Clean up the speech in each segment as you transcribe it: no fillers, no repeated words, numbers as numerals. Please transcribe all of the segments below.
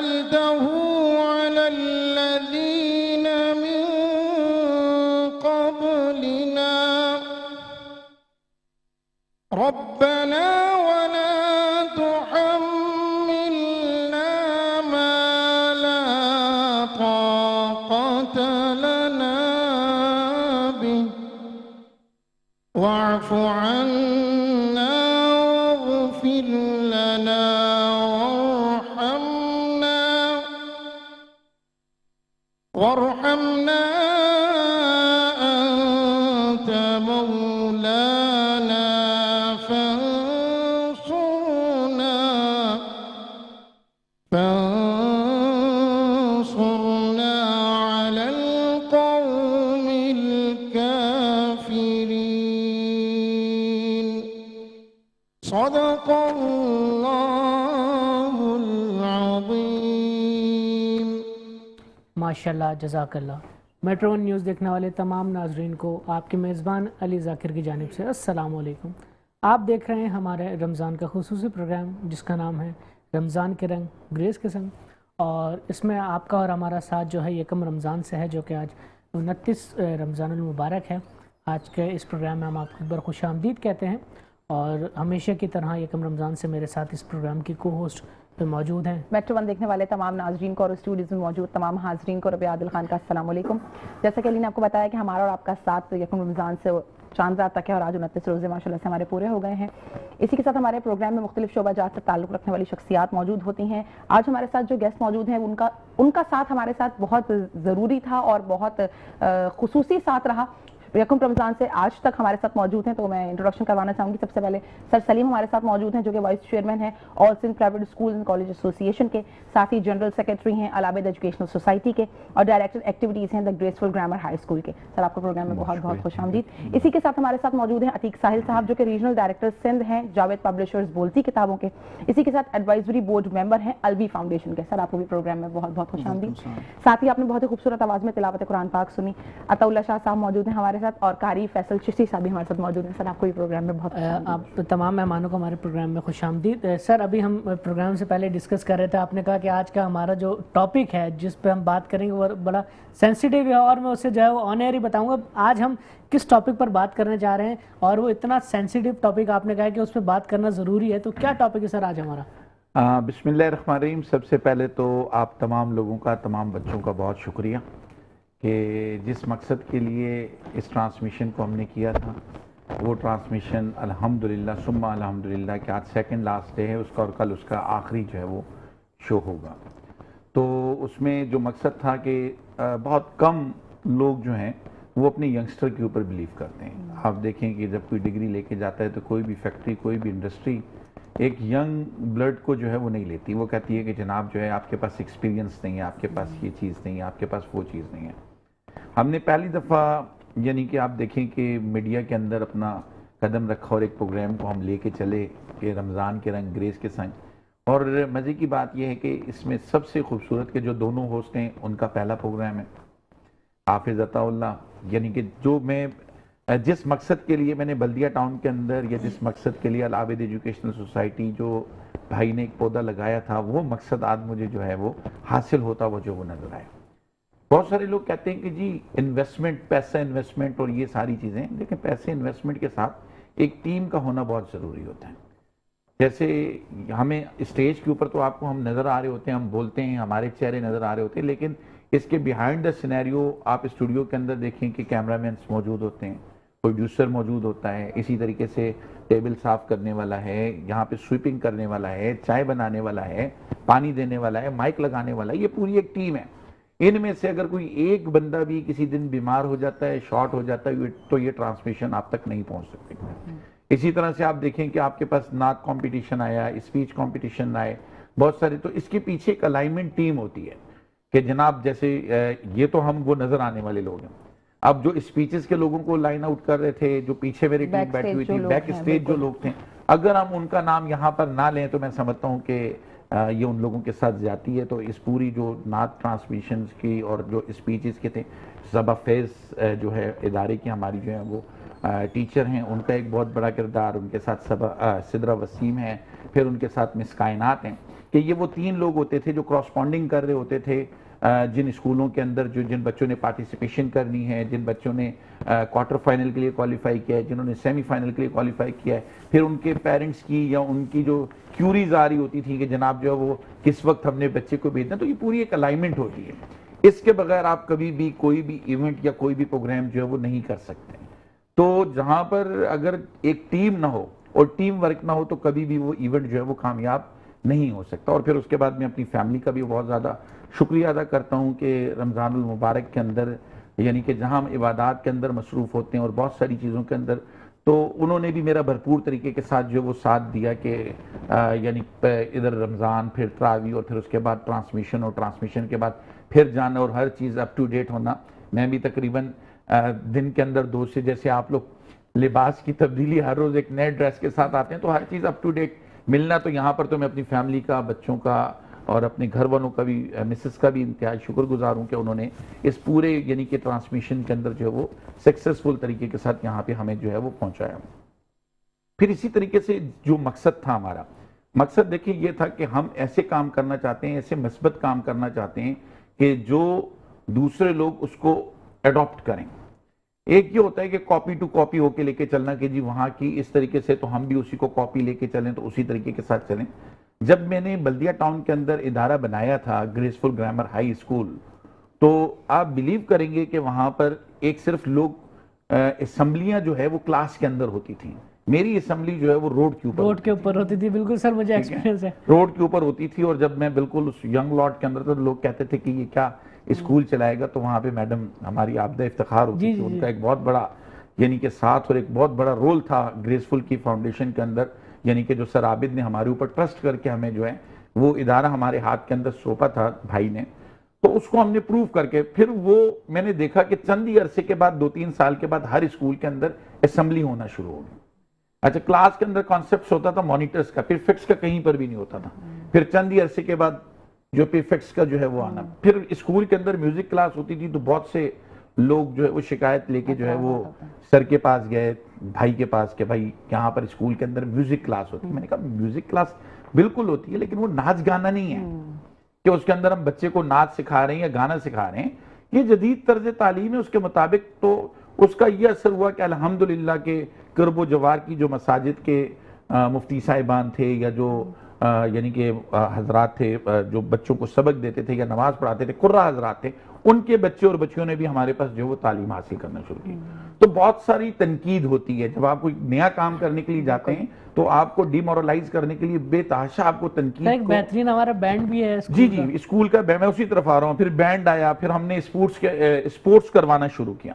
جعلته على الذين من قبلنا ربنا ولا تحملنا ما لا طاقة لنا به واعف عنا واغفر لنا وارحمنا أنت مولانا فانصرنا على القوم الكافرين صدق الله العظيم. ماشاءاللہ، جزاک اللہ. میٹرو ون نیوز دیکھنے والے تمام ناظرین کو آپ کے میزبان علی ذاکر کی جانب سے السلام علیکم. آپ دیکھ رہے ہیں ہمارے رمضان کا خصوصی پروگرام جس کا نام ہے رمضان کے رنگ گریس کے سنگ، اور اس میں آپ کا اور ہمارا ساتھ جو ہے یکم رمضان سے ہے، جو کہ آج 29 رمضان المبارک ہے. آج کے اس پروگرام میں ہم آپ کو ایک بار خوش آمدید کہتے ہیں، اور ہمیشہ کی طرح یکم رمضان سے میرے ساتھ اس پروگرام کی کو ہوسٹ موجود ہیں. میٹرو ون دیکھنے والے تمام ناظرین کو اور اسٹوڈیوز میں موجود تمام حاضرین کو ربیع عادل خان کا السلام علیکم. جیسا کہ علی نے آپ کو بتایا کہ ہمارا اور آپ کا ساتھ یکم رمضان سے چاند رات تک ہے، اور آج 29 روزے ماشاءاللہ سے ہمارے پورے ہو گئے ہیں. اسی کے ساتھ ہمارے پروگرام میں مختلف شعبہ جات سے تعلق رکھنے والی شخصیات موجود ہوتی ہیں. آج ہمارے ساتھ جو گیسٹ موجود ہیں ان کا ساتھ ہمارے ساتھ بہت ضروری تھا اور بہت خصوصی ساتھ رہا. یکم رمضان سے آج تک ہمارے ساتھ موجود ہیں، تو میں انٹروڈکشن کروانا چاہوں گی. سب سے پہلے سر سلیم ہمارے ساتھ موجود ہیں، جو کہ وائس چیئرمین ہیں All Sindh Private School and College Association کے، ساتھ ہی جنرل سیکرٹری ہیں العابد ایجوکیشنل سوسائٹی کے، اور ڈائریکٹر ایکٹیویٹیز ہیں دا گریسفل گرامر ہائی اسکول کے. سر آپ کو پروگرام میں بہت بہت خوش آمدید. اسی کے ساتھ ہمارے ساتھ موجود ہیں عتیق ساحل صاحب، جو کہ ریجنل ڈائریکٹر سندھ ہیں جاوید پبلشرز بولتی کتابوں کے. اسی کے ساتھ ایڈوائزری بورڈ ممبر ہیں الوی فاؤنڈیشن کے. سر آپ کو بھی پروگرام میں بہت بہت خوش آمدید. ساتھ ہی آپ نے بہت ہی خوبصورت آواز میں تلاوت قرآن پاک سنی. عطا اللہ شاہ صاحب موجود ہیں ہمارے ساتھ، اور قاری فیصل چشتی صاحب بھی ہمارے ساتھ موجود ہیں. سر آپ کو بھی پروگرام میں بہت آپ تمام مہمانوں کو ہمارے پروگرام میں خوش آمدید. سر ابھی ہم پروگرام سے پہلے ڈسکس کر رہے تھے، آپ نے کہا کہ آج کا ہمارا جو ٹاپک ہے جس پہ ہم بات کریں گے وہ بڑا سینسیٹیو ہے، اور میں اسے جو ہے وہ آن ایئر ہی بتاؤں گا آج ہم کس ٹاپک پر بات کرنے جا رہے ہیں. اور وہ اتنا سینسیٹیو ٹاپک آپ نے کہا کہ اس پہ بات کرنا ضروری ہے، تو کیا ٹاپک ہے سر آج ہمارا؟ بسم اللہ الرحمن الرحیم. سب سے پہلے تو آپ تمام لوگوں کا، تمام بچوں کا بہت شکریہ کہ جس مقصد کے لیے اس ٹرانسمیشن کو ہم نے کیا تھا وہ ٹرانسمیشن الحمدللہ ثم الحمدللہ کہ آج سیکنڈ لاسٹ ڈے ہے اس کا، اور کل اس کا آخری جو ہے وہ شو ہوگا. تو اس میں جو مقصد تھا کہ بہت کم لوگ جو ہیں وہ اپنے ینگسٹر کے اوپر بلیو کرتے ہیں. آپ دیکھیں کہ جب کوئی ڈگری لے کے جاتا ہے تو کوئی بھی فیکٹری، کوئی بھی انڈسٹری ایک ینگ بلڈ کو جو ہے وہ نہیں لیتی. وہ کہتی ہے کہ جناب جو ہے آپ کے پاس ایکسپیرینس نہیں ہے، آپ کے پاس یہ چیز نہیں ہے، آپ کے پاس وہ چیز نہیں ہے. ہم نے پہلی دفعہ یعنی کہ آپ دیکھیں کہ میڈیا کے اندر اپنا قدم رکھا اور ایک پروگرام کو ہم لے کے چلے کہ رمضان کے رنگ گریس کے سنگ. اور مزے کی بات یہ ہے کہ اس میں سب سے خوبصورت کے جو دونوں ہوسٹ ہیں ان کا پہلا پروگرام ہے حافظ عطا اللہ. یعنی کہ جو میں جس مقصد کے لیے میں نے بلدیہ ٹاؤن کے اندر یا جس مقصد کے لیے العابد ایجوکیشنل سوسائٹی جو بھائی نے ایک پودا لگایا تھا وہ مقصد آج مجھے جو ہے وہ حاصل ہوتا وہ جو وہ نظر آیا. بہت سارے لوگ کہتے ہیں کہ جی انویسٹمنٹ، پیسہ انویسٹمنٹ اور یہ ساری چیزیں، لیکن پیسے انویسٹمنٹ کے ساتھ ایک ٹیم کا ہونا بہت ضروری ہوتا ہے. جیسے ہمیں اسٹیج کے اوپر تو آپ کو ہم نظر آ رہے ہوتے ہیں، ہم بولتے ہیں، ہمارے چہرے نظر آ رہے ہوتے ہیں، لیکن اس کے بیہائنڈ دا سینیریو آپ اسٹوڈیو کے اندر دیکھیں کہ کیمرہ مینس موجود ہوتے ہیں، پروڈیوسر موجود ہوتا ہے، اسی طریقے سے ٹیبل صاف کرنے والا ہے، یہاں پہ سویپنگ کرنے والا ہے، چائے بنانے والا ہے، پانی دینے والا ہے، مائک لگانے والا ہے. یہ پوری ایک ٹیم ہے. ان میں سے اگر کوئی ایک بندہ بھی کسی دن بیمار ہو جاتا ہے، شارٹ ہو جاتا ہے، تو یہ ٹرانسمیشن آپ تک نہیں پہنچ سکتی. اسی طرح سے آپ دیکھیں کہ آپ کے پاس نعت کمپٹیشن آیا، اسپیچ کمپٹیشن آئے، بہت سارے، تو اس کے پیچھے ایک الائنمنٹ ٹیم ہوتی ہے کہ جناب جیسے یہ تو ہم وہ نظر آنے والے لوگ ہیں. اب جو اسپیچز کے لوگوں کو لائن آؤٹ کر رہے تھے، جو پیچھے میری ٹیم بیٹھی ہوئی تھی، بیک اسٹیج جو لوگ تھے، اگر ہم ان کا نام یہاں پر نہ لیں تو میں سمجھتا ہوں کہ یہ ان لوگوں کے ساتھ زیادتی ہے. تو اس پوری جو نعت ٹرانسمیشنز کی اور جو اسپیچز کے تھے، زبا فیض جو ہے ادارے کی ہماری جو ہے وہ ٹیچر ہیں، ان کا ایک بہت بڑا کردار، ان کے ساتھ سدرہ وسیم ہیں، پھر ان کے ساتھ مس کائنات ہیں. کہ یہ وہ 3 لوگ ہوتے تھے جو کراسپونڈنگ کر رہے ہوتے تھے جن اسکولوں کے اندر جن بچوں نے پارٹیسپیشن کرنی ہے، جن بچوں نے کوارٹر فائنل کے لیے کوالیفائی کیا ہے، جنہوں نے سیمی فائنل کے لیے کوالیفائی کیا ہے، پھر ان کے پیرنٹس کی یا ان کی جو کیوریز آ رہی ہوتی تھی کہ جناب جو ہے وہ کس وقت ہم نے بچے کو بھیجنا، تو یہ پوری ایک الائنمنٹ ہوتی ہے. اس کے بغیر آپ کبھی بھی کوئی بھی ایونٹ یا کوئی بھی پروگرام جو ہے وہ نہیں کر سکتے. تو جہاں پر اگر ایک ٹیم نہ ہو اور ٹیم ورک نہ ہو تو کبھی بھی وہ ایونٹ جو ہے وہ کامیاب نہیں ہو سکتا. اور پھر اس کے بعد میں اپنی فیملی کا بھی بہت زیادہ شکریہ ادا کرتا ہوں کہ رمضان المبارک کے اندر یعنی کہ جہاں ہم عبادات کے اندر مصروف ہوتے ہیں اور بہت ساری چیزوں کے اندر، تو انہوں نے بھی میرا بھرپور طریقے کے ساتھ جو وہ ساتھ دیا کہ یعنی ادھر رمضان، پھر تراویح، اور پھر اس کے بعد ٹرانسمیشن، اور ٹرانسمیشن کے بعد پھر جانا اور ہر چیز اپ ٹو ڈیٹ ہونا. میں بھی تقریباً دن کے اندر 2 سے جیسے آپ لوگ لباس کی تبدیلی ہر روز ایک نئے ڈریس کے ساتھ آتے ہیں تو ہر چیز اپ ٹو ڈیٹ ملنا، تو یہاں پر تو میں اپنی فیملی کا، بچوں کا اور اپنے گھر والوں کا بھی، مسز کا بھی انتہائی شکر گزار ہوں کہ انہوں نے اس پورے یعنی کہ ٹرانسمیشن کے اندر جو ہے وہ سکسیسفل طریقے کے ساتھ یہاں پہ ہمیں جو ہے وہ پہنچایا. پھر اسی طریقے سے جو مقصد تھا ہمارا، مقصد دیکھیں یہ تھا کہ ہم ایسے کام کرنا چاہتے ہیں، ایسے مثبت کام کرنا چاہتے ہیں کہ جو دوسرے لوگ اس کو اڈاپٹ کریں. ایک یہ ہوتا ہے کہ کاپی ٹو کاپی ہو کے لے کے چلنا کہ جی وہاں کی اس طریقے سے تو ہم بھی اسی کو کاپی لے کے چلیں تو اسی طریقے کے ساتھ چلیں. جب میں نے بلدیہ ٹاؤن کے اندر ادارہ بنایا تھا گریسفل گرامر ہائی اسکول، تو آپ بلیو کریں گے کہ وہاں پر ایک صرف لوگ اسمبلیاں جو ہے وہ کلاس کے اندر ہوتی تھیں. میری اسمبلی جو ہے وہ روڈ کے اوپر ہوتی تھی. بالکل سر، مجھے ایکسپیرینس ہے. روڈ کے اوپر ہوتی تھی، اور جب میں بالکل اس ینگ لاٹ کے اندر، تو لوگ کہتے تھے کہ یہ کیا اسکول چلائے گا، تو وہاں پہ میڈم ہماری عابدہ افتخار ہوتی تھی، ان کا ایک بہت بڑا یعنی کہ ساتھ اور ایک بہت بڑا رول تھا گریسفل کی فاؤنڈیشن کے اندر. یعنی کہ جو سر عابد نے ہمارے اوپر ٹرسٹ کر کے ہمیں جو ہے وہ ادارہ ہمارے ہاتھ کے اندر سونپا تھا بھائی نے، تو اس کو ہم نے پروف کر کے پھر وہ میں نے دیکھا کہ چند ہی عرصے کے بعد 2-3 سال کے بعد ہر اسکول کے اندر اسمبلی ہونا شروع ہو گئی. اچھا، کلاس کے اندر کانسیپٹس ہوتا تھا مانیٹرز کا، پریفیکٹس کا کہیں پر بھی نہیں ہوتا تھا. پھر چند ہی عرصے کے بعد جو پریفیکٹس کا جو ہے وہ آنا. پھر اسکول کے اندر میوزک کلاس ہوتی تھی تو بہت سے لوگ جو ہے وہ شکایت لے کے جو ہے وہ سر کے پاس گئے، بھائی کے پاس، کہ بھائی یہاں پر اسکول کے اندر میوزک کلاس ہوتی ہے. میں نے کہا میوزک کلاس بالکل ہوتی ہے لیکن وہ ناچ گانا نہیں ہے کہ اس کے اندر ہم بچے کو ناچ سکھا رہے ہیں یا گانا سکھا رہے ہیں. یہ جدید طرز تعلیم ہے، اس کے مطابق تو اس کا یہ اثر ہوا کہ الحمدللہ کہ قرب و جوار کی جو مساجد کے مفتی صاحبان تھے یا جو یعنی کہ حضرات تھے جو بچوں کو سبق دیتے تھے یا نماز پڑھاتے تھے، قرہ حضرات تھے، ان کے بچے اور بچیوں نے بھی ہمارے پاس جو وہ تعلیم حاصل کرنا شروع کی. تو بہت ساری تنقید ہوتی ہے جب آپ کوئی نیا کام کرنے کے لیے جاتے ہیں تو آپ کو ڈی مورلائز کرنے کے لیے بے تحاشا آپ کو تنقید. ایک بہترین ہمارا بینڈ بھی ہے جی اسکول کا بینڈ، میں اسی طرف آ رہا ہوں. پھر بینڈ آیا، پھر ہم نے اسپورٹس کروانا شروع کیا.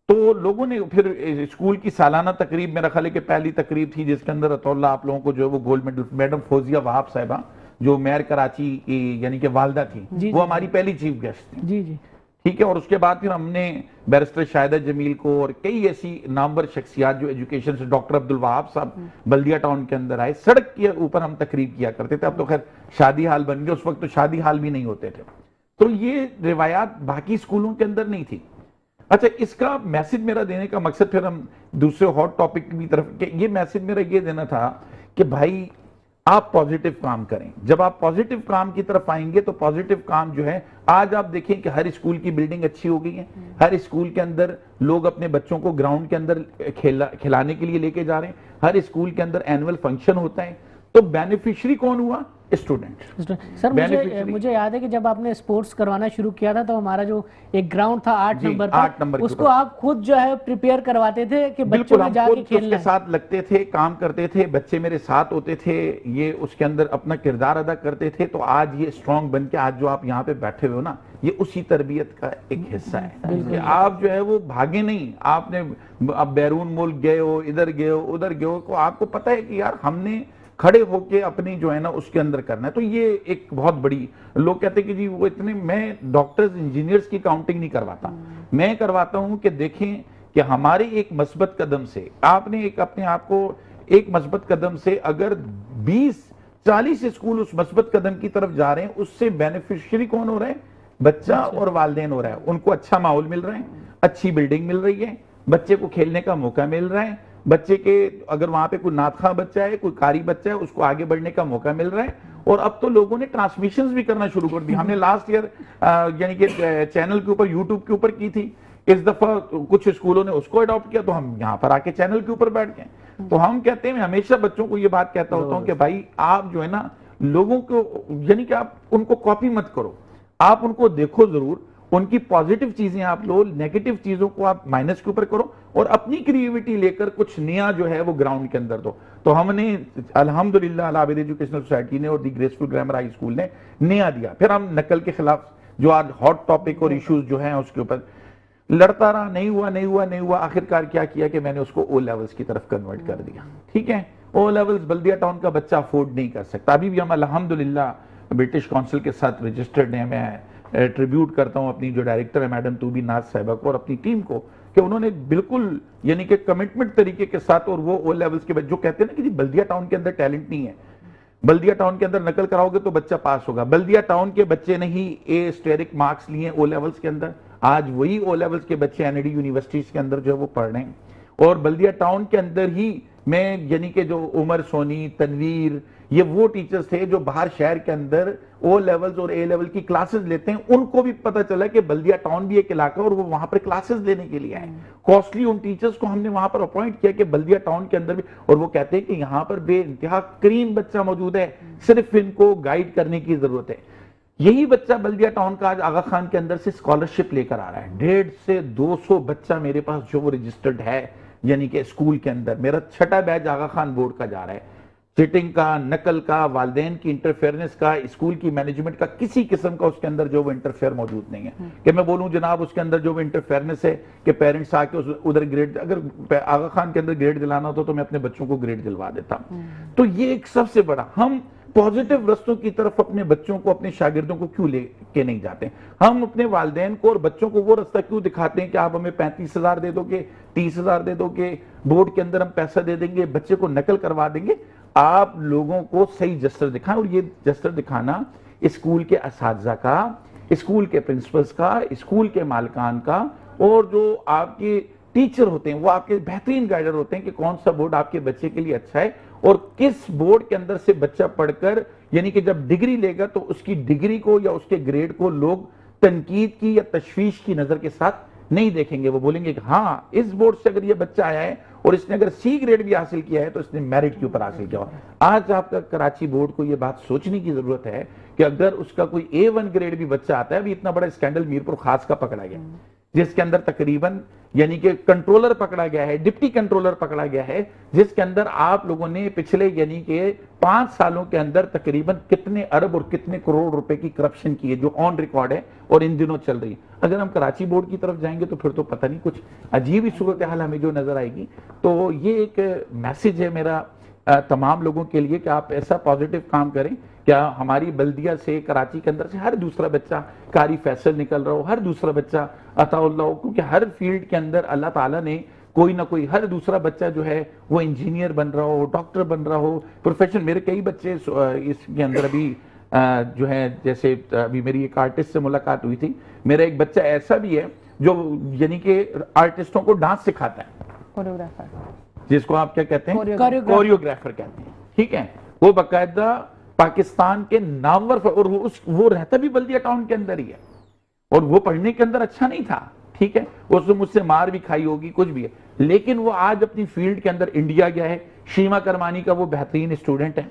تو لوگوں نے پھر اسکول کی سالانہ تقریب، میرا خیال ہے کہ پہلی تقریب تھی جس کے اندر اطلاع آپ لوگوں کو جو ہے وہ گولڈ میڈل، میڈم فوزیہ وہاب صاحبہ جو میئر کراچی کی یعنی کہ والدہ تھی، وہ ہماری پہلی چیف گیسٹ تھی. جی ٹھیک ہے. اور اس کے بعد پھر ہم نے بیرسٹر شاہدہ جمیل کو اور کئی ایسی نامور شخصیات جو ایجوکیشن سے، ڈاکٹر عبدالوہاب صاحب بلدیہ ٹاؤن کے اندر آئے. سڑک کے اوپر ہم تقریب کیا کرتے تھے. اب تو خیر شادی حال بن گئے، اس وقت تو شادی حال بھی نہیں ہوتے تھے. تو یہ روایات باقی اسکولوں کے اندر نہیں تھی. اچھا، اس کا میسج میرا دینے کا مقصد، پھر ہم دوسرے ہاٹ ٹاپک کی طرف، کہ یہ میسج میرا یہ دینا تھا کہ بھائی آپ پازیٹیو کام کریں. جب آپ پازیٹیو کام کی طرف آئیں گے تو پازیٹیو کام جو ہے، آج آپ دیکھیں کہ ہر اسکول کی بلڈنگ اچھی ہو گئی ہے، ہر اسکول کے اندر لوگ اپنے بچوں کو گراؤنڈ کے اندر کھلانے کے لیے لے کے جا رہے ہیں، ہر اسکول کے اندر اینول فنکشن ہوتا ہے. تو بینیفیشری کون ہوا؟ اسٹوڈنٹ. سر مجھے یاد ہے کہ جب آپ نے اسپورٹس کروانا شروع کیا تھا تو ہمارا جو ایک گراؤنڈ تھا 8 نمبر پر، اس کو آپ خود جو ہے پریپیئر کرواتے تھے کہ بچوں میں جا کے کھیلنا ہے. اس کے ساتھ لگتے تھے، کام کرتے تھے، بچے میرے ساتھ ہوتے تھے، یہ اس کے اندر اپنا کردار ادا کرتے تھے. تو آج یہ اسٹرانگ بن کے آج جو آپ یہاں پہ بیٹھے ہوئے ہو نا، یہ اسی تربیت کا ایک حصہ ہے کہ آپ جو ہے وہ بھاگے نہیں. آپ نے اب بیرون ملک گئے ہو، ادھر گئے ہو، ادھر گئے ہو، تو آپ کو پتہ ہے کہ یار ہم نے کھڑے ہو کے اپنی جو ہے نا اس کے اندر کرنا ہے. تو یہ ایک بہت بڑی، لوگ کہتے ہیں کہ جی وہ اتنے، میں ڈاکٹرز انجینئرز کی کاؤنٹنگ نہیں کرواتا، میں کرواتا ہوں کہ دیکھیں کہ ہمارے ایک مثبت قدم سے آپ نے ایک اپنے آپ کو ایک مثبت قدم سے اگر 20-40 اسکول اس مثبت قدم کی طرف جا رہے ہیں، اس سے بینیفیشری کون ہو رہا ہے؟ بچہ اور والدین ہو رہا ہے. ان کو اچھا ماحول مل رہا ہے، اچھی بلڈنگ مل رہی ہے، بچے کو کھیلنے کا موقع مل رہا ہے، بچے کے اگر وہاں پہ کوئی نعت خواں بچہ ہے، کوئی قاری بچہ ہے، اس کو آگے بڑھنے کا موقع مل رہا ہے. اور اب تو لوگوں نے ٹرانسمیشنز بھی کرنا شروع کر دی. ہم نے لاسٹ ایئر یعنی کہ چینل کے اوپر یوٹیوب کے اوپر کی تھی, اس دفعہ کچھ اسکولوں نے اس کو اڈاپٹ کیا, تو ہم یہاں پر آ کے چینل کے اوپر بیٹھ گئے. تو ہم کہتے ہیں, میں ہمیشہ بچوں کو یہ بات کہتا ہوتا ہوں کہ بھائی آپ جو ہے نا لوگوں کو یعنی کہ آپ ان کو کاپی مت کرو, آپ ان کو دیکھو ضرور, ان کی پازیٹیو چیزیں آپ لو, نیگیٹو چیزوں کو آپ مائنس کے اوپر کرو, اور اپنی کریٹیوٹی لے کر کچھ نیا جو ہے وہ گراؤنڈ کے اندر دو. تو ہم نے الحمدللہ العابد ایجوکیشنل سوسائٹی نے اور دی گریسفل گرامر ہائی اسکول نے نیا دیا. پھر ہم نقل کے خلاف جو آج ہاٹ ٹاپک اور ایشوز جو ہیں اس کے اوپر لڑتا رہا, نہیں ہوا, آخرکار کیا کیا کہ میں نے اس کو او لیولز کی طرف کنورٹ کر دیا. ٹھیک ہے, او لیولز بلدیہ ٹاؤن کا بچہ افورڈ نہیں کر سکتا. ابھی بھی ہم الحمدللہ برٹش کونسل کے ساتھ رجسٹرڈ ہیں. میں ٹریبیوٹ کرتا ہوں اپنی جو ڈائریکٹر ہے میڈم توبی ناز صاحبہ کو اور اپنی ٹیم کو, کہ انہوں نے بالکل یعنی کہ کمٹمنٹ طریقے کے ساتھ, اور وہ او لیولز کے جو کہتے ہیں نا کہ جی بلدیہ ٹاؤن کے اندر ٹیلنٹ نہیں ہے, بلدیہ ٹاؤن کے اندر نقل کراؤ گے تو بچہ پاس ہوگا. بلدیہ ٹاؤن کے بچے نے ہی اے اسٹیرک مارکس لیے او لیولز کے اندر, آج وہی او لیولز کے بچے این ڈی یونیورسٹیز کے اندر جو ہے وہ پڑھ رہے ہیں. اور بلدیہ ٹاؤن کے اندر ہی میں یعنی کہ جو عمر سونی, تنویر, یہ وہ ٹیچرز تھے جو باہر شہر کے اندر او لیولز اور اے لیول کی کلاسز لیتے ہیں, ان کو بھی پتہ چلا کہ بلدیہ ٹاؤن بھی ایک علاقہ اور وہ وہاں پر کلاسز لینے کے لیے آئے. کاسٹلی ان ٹیچرز کو ہم نے وہاں پر اپوائنٹ کیا کہ بلدیہ ٹاؤن کے اندر بھی, اور وہ کہتے ہیں کہ یہاں پر بے انتہا کریم بچہ موجود ہے, صرف ان کو گائیڈ کرنے کی ضرورت ہے. یہی بچہ بلدیہ ٹاؤن کا آج آغا خان کے اندر سے اسکالرشپ لے کر آ رہا ہے. 150 سے 200 بچہ میرے پاس جو وہ رجسٹرڈ ہے یعنی کہ اسکول کے اندر. میرا 6واں بیچ آغا خان بورڈ کا جا رہا ہے. چیٹنگ کا, نقل کا, والدین کی انٹرفیئرنس کا, اسکول کی مینجمنٹ کا, کسی قسم کا اس کے اندر جو وہ انٹرفیئر موجود نہیں ہے کہ میں بولوں جناب اس کے اندر جو وہ انٹرفیئرنس ہے کہ پیرنٹس آ کے ادھر گریڈ, اگر آغا خان کے اندر گریڈ دلانا ہوتا تو میں اپنے بچوں کو گریڈ دلوا دیتا. تو یہ ایک سب سے بڑا, ہم پازیٹیو رستوں کی طرف اپنے بچوں کو, اپنے شاگردوں کو کیوں لے کے نہیں جاتے؟ ہم اپنے والدین کو اور بچوں کو وہ رستہ کیوں دکھاتے ہیں کہ آپ ہمیں 35,000 دے دو گے, 30,000 دے دو گے, بورڈ کے اندر ہم پیسہ دے دیں گے, بچے کو نقل کروا دیں گے. آپ لوگوں کو صحیح جسٹر دکھائیں, اور یہ جسٹر دکھانا اسکول کے اساتذہ کا, اسکول کے پرنسپلز کا, اسکول کے مالکان کا, اور جو آپ کے ٹیچر ہوتے ہیں وہ آپ کے بہترین گائیڈر ہوتے ہیں کہ کون سا بورڈ آپ کے بچے کے لیے اچھا ہے, اور کس بورڈ کے اندر سے بچہ پڑھ کر یعنی کہ جب ڈگری لے گا تو اس کی ڈگری کو یا اس کے گریڈ کو لوگ تنقید کی یا تشویش کی نظر کے ساتھ نہیں دیکھیں گے. وہ بولیں گے کہ ہاں اس بورڈ سے اگر یہ بچہ آیا ہے اور اس نے اگر سی گریڈ بھی حاصل کیا ہے تو اس نے میرٹ کے اوپر حاصل کیا. آج آپ کا کراچی بورڈ کو یہ بات سوچنے کی ضرورت ہے کہ اگر اس کا کوئی A1 گریڈ بھی بچہ آتا ہے, ابھی اتنا بڑا اسکینڈل میرپور خاص کا پکڑا گیا جس کے اندر تقریباً یعنی کہ کنٹرولر پکڑا گیا ہے, ڈپٹی کنٹرولر پکڑا گیا ہے, جس کے اندر آپ لوگوں نے پچھلے یعنی کہ 5 سالوں کے اندر تقریباً کتنے ارب اور کتنے کروڑ روپے کی کرپشن کی ہے جو آن ریکارڈ ہے اور ان دنوں چل رہی ہے. اگر ہم کراچی بورڈ کی طرف جائیں گے تو پھر تو پتہ نہیں کچھ عجیب ہی صورتحال ہمیں جو نظر آئے گی. تو یہ ایک میسج ہے میرا تمام لوگوں کے لیے کہ آپ ایسا پازیٹیو کام کریں. کیا ہماری بلدیہ سے, کراچی کے اندر سے ہر دوسرا بچہ قاری فیصل نکل رہا ہو, ہر دوسرا بچہ عطا اللہ ہو, کیونکہ ہر فیلڈ کے اندر اللہ تعالیٰ نے کوئی نہ کوئی, ہر دوسرا بچہ جو ہے وہ انجینئر بن رہا ہو, ڈاکٹر بن رہا ہو, پروفیشن. میرے کئی بچے اس کے اندر ابھی جو ہے, جیسے ابھی میری ایک آرٹسٹ سے ملاقات ہوئی تھی, میرا ایک بچہ ایسا بھی ہے جو یعنی کہ آرٹسٹوں کو ڈانس سکھاتا ہے, کوریوگرافر, جس کو آپ کیا کہتے ہیں, کوریوگرافر کہتے ہیں. ٹھیک ہے, وہ باقاعدہ پاکستان کے نامور, اور وہ رہتا بھی بلدیہ ٹاؤن کے اندر ہی ہے, اور وہ پڑھنے کے اندر اچھا نہیں تھا. ٹھیک ہے, اس نے مجھ سے مار بھی کھائی ہوگی, کچھ بھی ہے, لیکن وہ آج اپنی فیلڈ کے اندر انڈیا گیا ہے. شیما کرمانی کا وہ بہترین اسٹوڈنٹ ہے.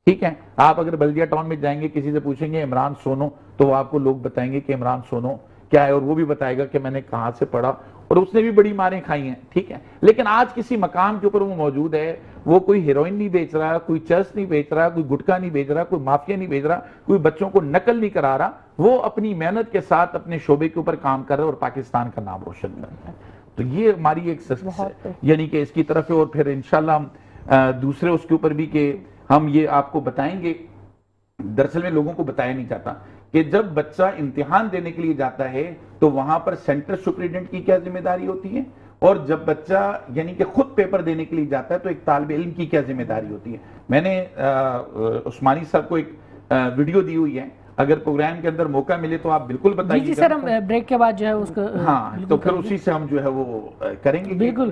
ٹھیک ہے, آپ اگر بلدیہ ٹاؤن میں جائیں گے, کسی سے پوچھیں گے عمران سونو, تو وہ آپ کو لوگ بتائیں گے کہ عمران سونو کیا ہے, اور وہ بھی بتائے گا کہ میں نے کہاں سے پڑھا, اور اس نے بھی بڑی ماریں کھائی ہیں. ٹھیک ہے, لیکن آج کسی مقام کے اوپر وہ موجود ہے, وہ کوئی ہیروئن نہیں بیچ رہا, کوئی چرس نہیں بیچ رہا, کوئی گٹکا نہیں بیچ رہا, کوئی مافیا نہیں بیچ رہا, کوئی بچوں کو نقل نہیں کرا رہا, وہ اپنی محنت کے ساتھ اپنے شعبے کے اوپر کام کر رہا ہے اور پاکستان کا نام روشن کر رہا ہے. تو یہ ہماری ایک سکسیس ہے یعنی کہ اس کی طرف ہے. اور پھر انشاءاللہ ہم دوسرے اس کے اوپر بھی کہ ہم یہ آپ کو بتائیں گے. دراصل میں لوگوں کو بتایا نہیں جاتا کہ جب بچہ امتحان دینے کے لیے جاتا ہے تو وہاں پر سینٹر سپرنٹینڈنٹ کی کیا ذمہ داری ہوتی ہے, اور جب بچہ یعنی کہ خود پیپر دینے کے لیے جاتا ہے تو ایک طالب علم کی کیا ذمہ داری ہوتی ہے. میں نے عثمانی صاحب کو ایک ویڈیو دی ہوئی ہے, اگر پروگرام کے اندر موقع ملے تو آپ بالکل جی بتائیے جی گا۔ سر، ہم بریک کے بعد جو ہے اس کو ہاں تو پھر اسی سے ہم جو ہے وہ کریں گے بالکل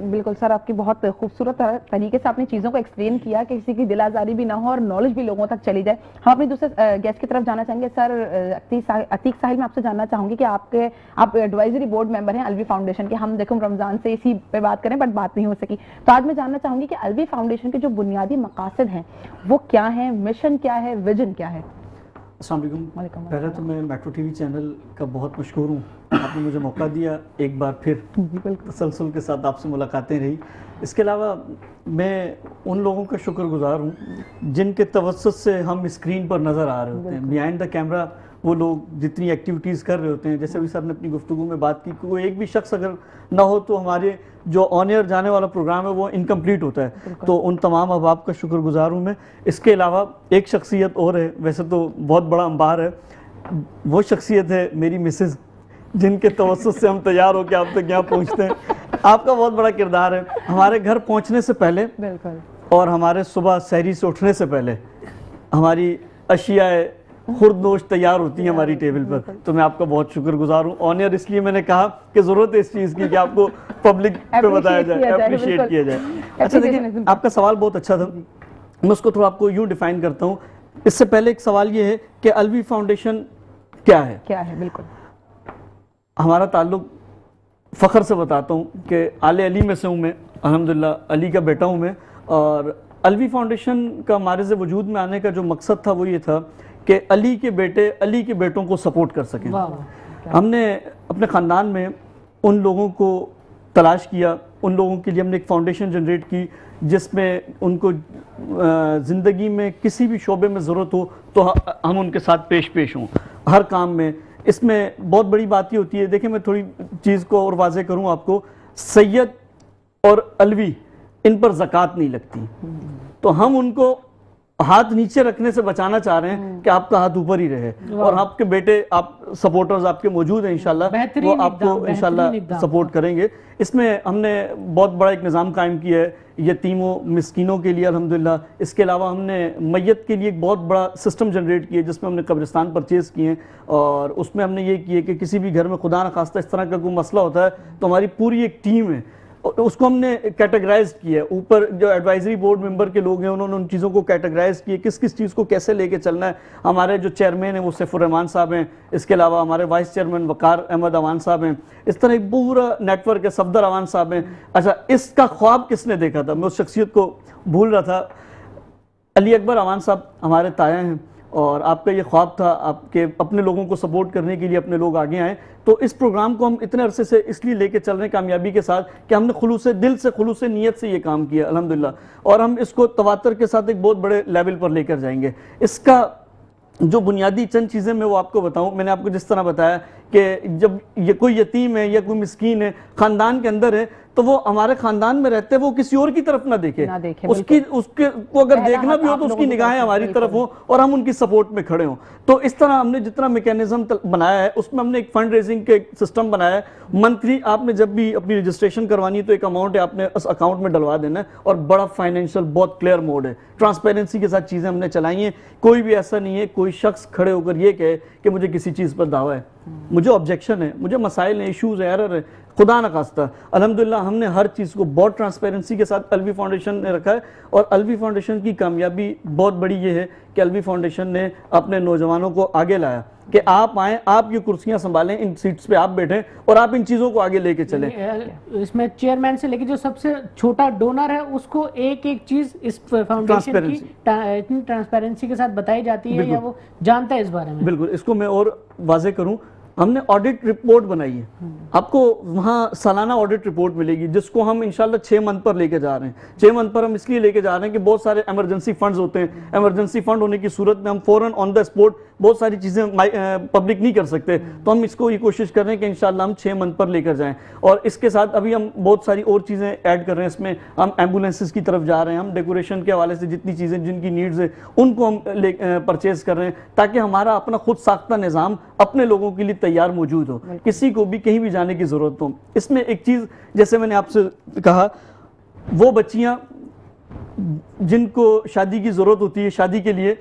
بالکل سر، آپ کی بہت خوبصورت طریقے سے آپ نے چیزوں کو ایکسپلین کیا کہ کسی کی دل آزاری بھی نہ ہو اور نالج بھی لوگوں تک چلی جائے۔ ہم اپنے دوسرے گیسٹ کی طرف جانا چاہیں گے۔ سر عتیق ساحل، میں آپ سے جاننا چاہوں گی کہ آپ ایڈوائزری بورڈ ممبر ہیں الوی فاؤنڈیشن کے۔ ہم دیکھو رمضان سے اسی پہ بات کریں بٹ بات نہیں ہو سکی، تو آج میں جاننا چاہوں گی کہ الوی فاؤنڈیشن کے جو بنیادی مقاصد ہیں وہ کیا ہیں، مشن کیا ہے، ویژن کیا ہے؟ السلام علیکم۔ پہلے تو میں میٹرو ٹی وی چینل کا بہت مشکور ہوں، آپ نے مجھے موقع دیا ایک بار پھر تسلسل کے ساتھ آپ سے ملاقاتیں رہی۔ اس کے علاوہ میں ان لوگوں کا شکر گزار ہوں جن کے توسط سے ہم اسکرین پر نظر آ رہے ہوتے ہیں، بیہائنڈ دا کیمرہ وہ لوگ جتنی ایکٹیویٹیز کر رہے ہوتے ہیں۔ جیسے ابھی سر نے اپنی گفتگو میں بات کی کہ کوئی ایک بھی شخص اگر نہ ہو تو ہمارے جو آن ایئر جانے والا پروگرام ہے وہ انکمپلیٹ ہوتا ہے، تو ان تمام احباب کا شکر گزار ہوں میں۔ اس کے علاوہ ایک شخصیت اور ہے، ویسے تو بہت بڑا انبار ہے، وہ شخصیت ہے میری مسز، جن کے توسط سے ہم تیار ہو کے آپ تک یہاں پہنچتے ہیں۔ آپ کا بہت بڑا کردار ہے ہمارے گھر پہنچنے سے پہلے اور ہمارے صبح سحری سے اٹھنے سے پہلے ہماری اشیاء خرد نوش تیار ہوتی ہیں ہماری ٹیبل پر، تو میں آپ کا بہت شکر گزار ہوں۔ آن ایئر اس لیے میں نے کہا کہ ضرورت ہے اس چیز کی کہ آپ کو پبلک پہ بتایا جائے، اپریشیٹ کیا جائے۔ اچھا دیکھیں، آپ کا سوال بہت اچھا تھا، میں اس کو تھوڑا آپ کو یوں ڈیفائن کرتا ہوں۔ اس سے پہلے ایک سوال یہ ہے کہ الوی فاؤنڈیشن کیا ہے؟ بالکل ہمارا تعلق، فخر سے بتاتا ہوں کہ آل علی میں سے ہوں میں، الحمدللہ علی کا بیٹا ہوں میں، اور الوی فاؤنڈیشن کا معرض وجود میں آنے کا جو مقصد تھا وہ یہ تھا کہ علی کے بیٹے علی کے بیٹوں کو سپورٹ کر سکیں۔ ہم نے اپنے خاندان میں ان لوگوں کو تلاش کیا، ان لوگوں کے لیے ہم نے ایک فاؤنڈیشن جنریٹ کی جس میں ان کو زندگی میں کسی بھی شعبے میں ضرورت ہو تو ہم ان کے ساتھ پیش ہوں ہر کام میں۔ اس میں بہت بڑی بات یہ ہوتی ہے، دیکھیں میں تھوڑی چیز کو اور واضح کروں آپ کو، سید اور الوی ان پر زکوٰۃ نہیں لگتی، تو ہم ان کو ہاتھ نیچے رکھنے سے بچانا چاہ رہے ہیں کہ آپ کا ہاتھ اوپر ہی رہے، اور آپ کے بیٹے، آپ سپورٹرز آپ کے موجود ہیں انشاءاللہ، وہ آپ کو انشاءاللہ سپورٹ کریں گے۔ اس میں ہم نے بہت بڑا ایک نظام قائم کیا ہے یتیموں مسکینوں کے لیے الحمدللہ۔ اس کے علاوہ ہم نے میت کے لیے ایک بہت بڑا سسٹم جنریٹ کیا ہے جس میں ہم نے قبرستان پرچیز کیے ہیں، اور اس میں ہم نے یہ کیا کہ کسی بھی گھر میں خدا نخواستہ اس طرح کا کوئی مسئلہ ہوتا ہے تو ہماری پوری ایک ٹیم ہے، اس کو ہم نے کیٹیگرائز کیا ہے۔ اوپر جو ایڈوائزری بورڈ ممبر کے لوگ ہیں انہوں نے ان چیزوں کو کیٹیگرائز کیا، کس چیز کو کیسے لے کے چلنا ہے۔ ہمارے جو چیئرمین ہیں وہ سیف الرحمان صاحب ہیں، اس کے علاوہ ہمارے وائس چیئرمین وقار احمد اوان صاحب ہیں، اس طرح ایک پورا نیٹ ورک ہے، صفدر اوان صاحب ہیں۔ اچھا، اس کا خواب کس نے دیکھا تھا؟ میں اس شخصیت کو بھول رہا تھا، علی اکبر اوان صاحب ہمارے تایا ہیں، اور آپ کا یہ خواب تھا آپ کے اپنے لوگوں کو سپورٹ کرنے کے لیے اپنے لوگ آگے آئیں، تو اس پروگرام کو ہم اتنے عرصے سے اس لیے لے کے چل رہے ہیں کامیابی کے ساتھ کہ ہم نے خلوص دل سے، خلوص نیت سے یہ کام کیا الحمدللہ، اور ہم اس کو تواتر کے ساتھ ایک بہت بڑے لیول پر لے کر جائیں گے۔ اس کا جو بنیادی چند چیزیں میں وہ آپ کو بتاؤں، میں نے آپ کو جس طرح بتایا کہ جب یہ کوئی یتیم ہے یا کوئی مسکین ہے خاندان کے اندر ہے تو وہ ہمارے خاندان میں رہتے ہیں، وہ کسی اور کی طرف نہ دیکھے، اس کو اگر دیکھنا بھی ہو تو اس کی نگاہیں ہماری طرف ہوں اور ہم ان کی سپورٹ میں کھڑے ہوں۔ تو اس طرح ہم نے جتنا میکینزم بنایا ہے اس میں ہم نے ایک فنڈ ریزنگ کے سسٹم بنایا ہے۔ منتھلی آپ نے جب بھی اپنی رجسٹریشن کروانی ہے تو ایک اماؤنٹ ہے، آپ نے اس اکاؤنٹ میں ڈلوا دینا ہے، اور بڑا فائنینشیل بہت کلیئر موڈ ہے، ٹرانسپیرنسی کے ساتھ چیزیں ہم نے چلائی ہیں۔ کوئی بھی ایسا نہیں ہے کوئی شخص کھڑے ہو کر یہ کہے کہ مجھے کسی چیز پر دعویٰ ہے، مجھے آبجیکشن ہے، مجھے مسائل ہیں، ایشوز ہیں، ایرر ہے، خدا نخواستہ۔ الحمدللہ ہم نے ہر چیز کو بہت ٹرانسپیرنسی کے ساتھ الوی فاؤنڈیشن نے رکھا ہے، اور الوی فاؤنڈیشن کی کامیابی بہت بڑی یہ ہے کہ الوی فاؤنڈیشن نے اپنے نوجوانوں کو آگے لایا کہ آپ آئیں، آپ یہ کرسیاں سنبھالیں، ان سیٹس پہ آپ بیٹھیں اور آپ ان چیزوں کو آگے لے کے چلیں۔ اس میں چیئرمین سے لے کے جو سب سے چھوٹا ڈونر ہے اس کو ایک چیز اس فاؤنڈیشن کی اتنی ٹرانسپیرنسی کے ساتھ بتائی جاتی ہے یا وہ جانتا ہے اس بارے میں؟ بالکل، اس کو میں اور واضح کروں، ہم نے آڈٹ رپورٹ بنائی ہے، آپ کو وہاں سالانہ آڈٹ رپورٹ ملے گی جس کو ہم انشاءاللہ 6 منتھ پر لے کے جا رہے ہیں۔ 6 منتھ پر ہم اس لیے لے کے جا رہے ہیں کہ بہت سارے ایمرجنسی فنڈز ہوتے ہیں، ایمرجنسی فنڈ ہونے کی صورت میں ہم فوراً آن دا اسپوٹ بہت ساری چیزیں پبلک نہیں کر سکتے، تو ہم اس کو یہ کوشش کر رہے ہیں کہ انشاءاللہ ہم 6 منتھ پر لے کر جائیں، اور اس کے ساتھ ابھی ہم بہت ساری اور چیزیں ایڈ کر رہے ہیں۔ اس میں ہم ایمبولینسز کی طرف جا رہے ہیں، ہم ڈیکوریشن کے حوالے سے جتنی چیزیں جن کی نیڈز ہیں ان کو ہم پرچیز کر رہے ہیں تاکہ ہمارا اپنا خود ساختہ نظام اپنے لوگوں کے لیے تیار موجود ہو، کسی کو بھی کہیں بھی جانے کی ضرورت ہو۔ اس میں ایک چیز جیسے میں نے آپ سے کہا، وہ بچیاں جن کو شادی کی ضرورت ہوتی ہے، شادی کے لیے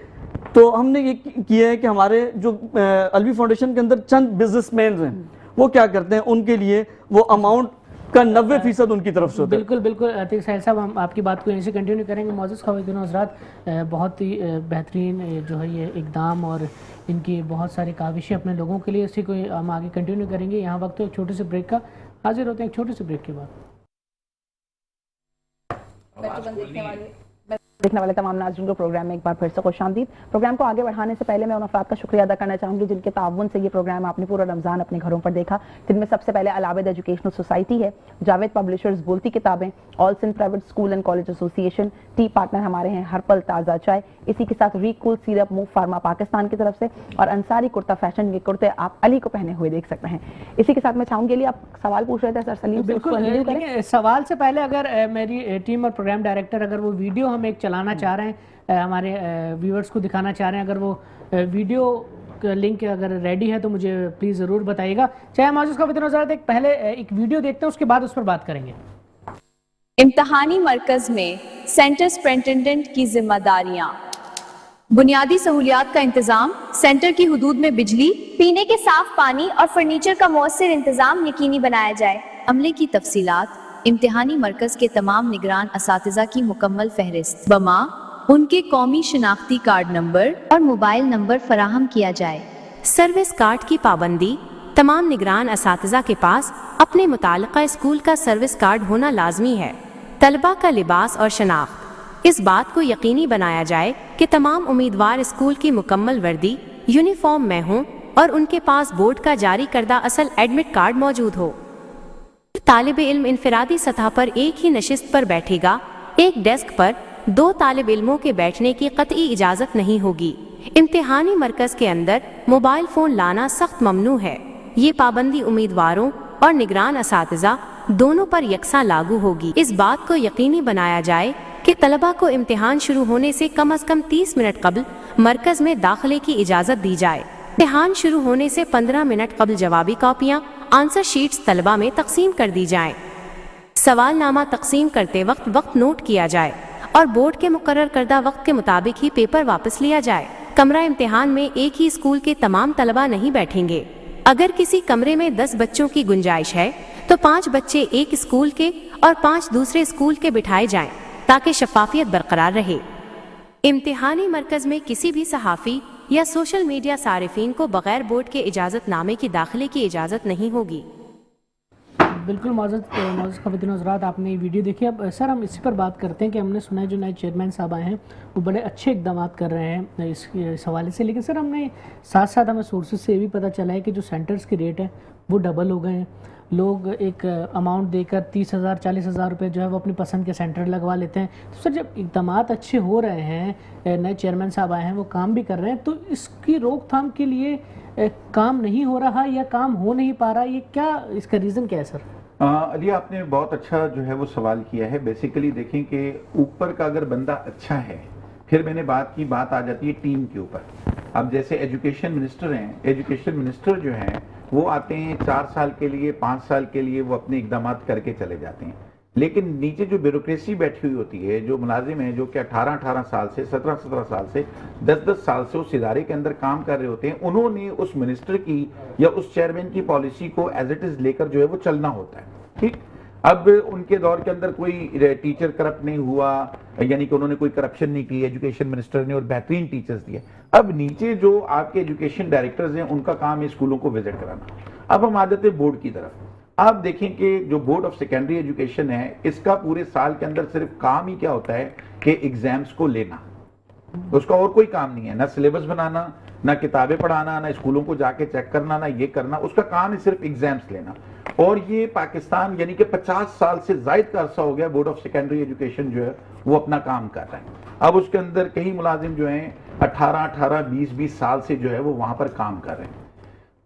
تو ہم نے یہ کیا ہے کہ ہمارے جو الوی فاؤنڈیشن کے اندر چند بزنس مینز ہیں وہ کیا کرتے ہیں، ان کے لیے وہ اماؤنٹ کا 90% ان کی طرف سے ہوتا ہے۔ بالکل بالکل عتیق ساحل صاحب، ہم آپ کی بات کو یہیں سے کنٹینیو کریں گے۔ معزز خواتین و حضرات، بہت ہی بہترین جو ہے یہ اقدام اور ان کی بہت ساری کاوشیں اپنے لوگوں کے لیے، اسی کو ہم آگے کنٹینیو کریں گے۔ یہاں وقت ہے ایک چھوٹے سے بریک کا، حاضر ہوتے ہیں ایک چھوٹے سے بریک کے بعد۔ دیکھنے والے تمام ناظرین کو پروگرام میں ایک بار پھر سے خوش آمدید۔ پروگرام کو آگے بڑھانے سے پہلے میں ان افراد کا شکریہ ادا کرنا چاہوں گی جن کے تعاون سے یہ پروگرام آپ نے پورا رمضان اپنے گھروں پر دیکھا، جن میں سب سے پہلے العابد ایجوکیشنل سوسائٹی ہے، جاوید پبلشرز بولتی کتابیں، All Sindh Private School and College Association, T partner ہمارے ہیں ہر پل تازہ چائے، اسی کے ساتھ ریکول سیرپ موو فارما پاکستان کی طرف سے، اور انصاری کرتا فیشن کے کرتے آپ علی کو پہنے ہوئے دیکھ سکتے ہیں۔ اسی کے ساتھ میں چاہوں گی آپ سوال پوچھ رہے تھے سر سلیم سے، اس کو continue کریں۔ بالکل، سوال سے پہلے اگر میری ٹیم اور پروگرام ڈائریکٹر اگر وہ ویڈیو ہم ایک چلانا چاہ رہے ہیں، ہمارے ویورز کو دکھانا چاہ رہے ہیں، اگر وہ ویڈیو لنک اگر ریڈی ہے تو مجھے پلیز ضرور بتائیے گا۔ چاہے معزز خواتین و حضرات، ایک پہلے ایک ویڈیو دیکھتے ہیں، اس کے بعد اس پر بات کریں گے۔ امتحانی مرکز میں سینٹر سپرنٹنڈنٹ کی ذمہ داریاں: بنیادی سہولیات کا انتظام، سینٹر کی حدود میں بجلی، پینے کے صاف پانی اور فرنیچر کا مؤثر انتظام یقینی بنایا جائے۔ عملے کی تفصیلات: امتحانی مرکز کے تمام نگران اساتذہ کی مکمل فہرست بما ان کے قومی شناختی کارڈ نمبر اور موبائل نمبر فراہم کیا جائے۔ سروس کارڈ کی پابندی: تمام نگران اساتذہ کے پاس اپنے متعلقہ اسکول کا سروس کارڈ ہونا لازمی ہے۔ طلبہ کا لباس اور شناخت: اس بات کو یقینی بنایا جائے کہ تمام امیدوار اسکول کی مکمل وردی یونیفارم میں ہوں اور ان کے پاس بورڈ کا جاری کردہ اصل ایڈمٹ کارڈ موجود ہو۔ طالب علم انفرادی سطح پر ایک ہی نشست پر بیٹھے گا۔ ایک ڈیسک پر 2 طالب علموں کے بیٹھنے کی قطعی اجازت نہیں ہوگی۔ امتحانی مرکز کے اندر موبائل فون لانا سخت ممنوع ہے۔ یہ پابندی امیدواروں اور نگران اساتذہ دونوں پر یکساں لاگو ہوگی۔ اس بات کو یقینی بنایا جائے کہ طلبہ کو امتحان شروع ہونے سے کم از کم 30 منٹ قبل مرکز میں داخلے کی اجازت دی جائے۔ امتحان شروع ہونے سے 15 منٹ قبل جوابی کاپیاں، آنسر شیٹس طلبہ میں تقسیم کر دی جائیں۔ سوال نامہ تقسیم کرتے وقت نوٹ کیا جائے اور بورڈ کے مقرر کردہ وقت کے مطابق ہی پیپر واپس لیا جائے۔ کمرہ امتحان میں ایک ہی اسکول کے تمام طلبہ نہیں بیٹھیں گے۔ اگر کسی کمرے میں 10 بچوں کی گنجائش ہے تو 5 بچے ایک اسکول کے اور 5 دوسرے اسکول کے بٹھائے جائیں تاکہ شفافیت برقرار رہے۔ امتحانی مرکز میں کسی بھی صحافی یا سوشل میڈیا صارفین کو بغیر بورڈ کے اجازت نامے کی داخلے کی اجازت نہیں ہوگی۔ بالکل معزز خواتین و حضرات، آپ نے یہ ویڈیو دیکھی۔ اب سر ہم اسی پر بات کرتے ہیں کہ ہم نے سنا ہے جو نئے چیئرمین صاحب آئے ہیں وہ بڑے اچھے اقدامات کر رہے ہیں اس حوالے سے، لیکن سر ہم نے ساتھ ساتھ ہمیں سورسز سے یہ بھی پتہ چلا ہے کہ جو سینٹرز کے ریٹ ہیں وہ ڈبل ہو گئے ہیں۔ لوگ ایک اماؤنٹ دے کر 30,000 40,000 روپے جو ہے وہ اپنی پسند کے سینٹر لگوا لیتے ہیں۔ تو سر جب اقدامات اچھے ہو رہے ہیں، نئے چیئرمین صاحب آئے ہیں، وہ کام بھی کر رہے ہیں، تو اس کی روک تھام کے لیے کام نہیں ہو رہا یا کام ہو نہیں پا رہا، یہ کیا اس کا ریزن کیا ہے سر؟ علی، آپ نے بہت اچھا جو ہے وہ سوال کیا ہے۔ بیسیکلی دیکھیں کہ اوپر کا اگر بندہ اچھا ہے، پھر میں نے بات آ جاتی ہے ٹیم کے اوپر۔ اب جیسے ایجوکیشن منسٹر ہیں، ایجوکیشن منسٹر جو ہیں وہ آتے ہیں 4 سال کے لیے، 5 سال کے لیے، وہ اپنے اقدامات کر کے چلے جاتے ہیں، لیکن نیچے جو بیوروکریسی بیٹھی ہوئی ہوتی ہے، جو ملازم ہیں جو کہ 18 سال سے 17 سال سے 10 سال سے اس ادارے کے اندر کام کر رہے ہوتے ہیں، انہوں نے اس منسٹر کی یا اس چیئرمین کی پالیسی کو ایز اٹ از لے کر جو ہے وہ چلنا ہوتا ہے، ٹھیک۔ اب ان کے دور کے اندر کوئی ٹیچر کرپٹ نہیں ہوا، یعنی کہ انہوں نے کوئی کرپشن نہیں کی ایجوکیشن منسٹر نے، اور بہترین ٹیچرز دیے۔ اب نیچے جو آپ کے ایجوکیشن ڈائریکٹرز ہیں ان کا کام ہے اسکولوں کو وزٹ کرانا۔ اب ہم آتے ہیں بورڈ کی طرف۔ آپ دیکھیں کہ جو بورڈ آف سیکنڈری ایجوکیشن ہے، اس کا پورے سال کے اندر صرف کام ہی کیا ہوتا ہے کہ ایگزامز کو لینا، اس کا اور کوئی کام نہیں ہے، نہ سلیبس بنانا، نہ کتابیں پڑھانا، نہ اسکولوں کو جا کے چیک کرنا، نہ یہ کرنا، اس کا کام ہے صرف ایگزامز لینا۔ اور یہ پاکستان یعنی کہ 50 سال سے زائد کا عرصہ ہو گیا بورڈ آف سیکنڈری ایجوکیشن جو ہے وہ اپنا کام کر رہا ہے۔ اب اس کے اندر کئی ملازم جو ہیں 18 20 سال سے جو ہے وہ وہاں پر کام کر رہے ہیں۔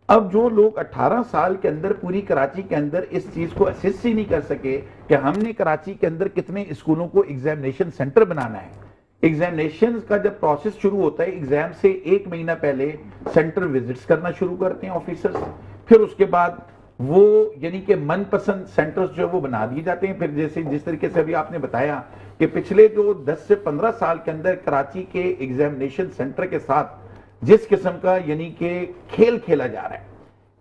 اب جو لوگ 18 سال کے اندر پوری کراچی کے اندر اس چیز کو اسیس ہی نہیں کر سکے کہ ہم نے کراچی کے اندر کتنے اسکولوں کو ایگزامینیشن سینٹر بنانا ہے۔ ایگزامینیشن کا جب پروسیس شروع ہوتا ہے، ایگزام سے 1 مہینہ پہلے سینٹر وزٹس کرنا شروع کرتے ہیں آفیسرز، پھر اس کے بعد وہ یعنی کہ من پسند سینٹرز جو ہے وہ بنا دیے جاتے ہیں. پھر جیسے جس طریقے سے ابھی آپ نے بتایا کہ پچھلے جو 10 سے 15 سال کے اندر کراچی کے ایگزامینیشن سینٹر کے ساتھ جس قسم کا یعنی کہ کھیل کھیلا جا رہا ہے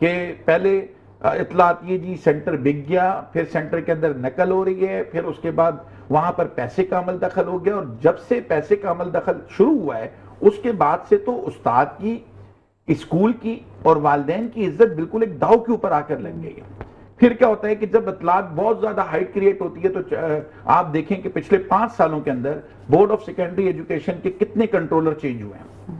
کہ پہلے اطلاعات یہ جی سینٹر بک گیا, پھر سینٹر کے اندر نقل ہو رہی ہے, پھر اس کے بعد وہاں پر پیسے کا عمل دخل ہو گیا, اور جب سے پیسے کا عمل دخل شروع ہوا ہے اس کے بعد سے تو استاد کی, اسکول کی اور والدین کی عزت بالکل ایک داؤ کے اوپر آ کر لگ گئی ہے. پھر کیا ہوتا ہے کہ جب اطلاعات بہت زیادہ ہائٹ کریٹ ہوتی ہے تو آپ دیکھیں کہ پچھلے 5 سالوں کے اندر بورڈ آف سیکنڈری ایجوکیشن کے کتنے کنٹرولر چینج ہوئے ہیں.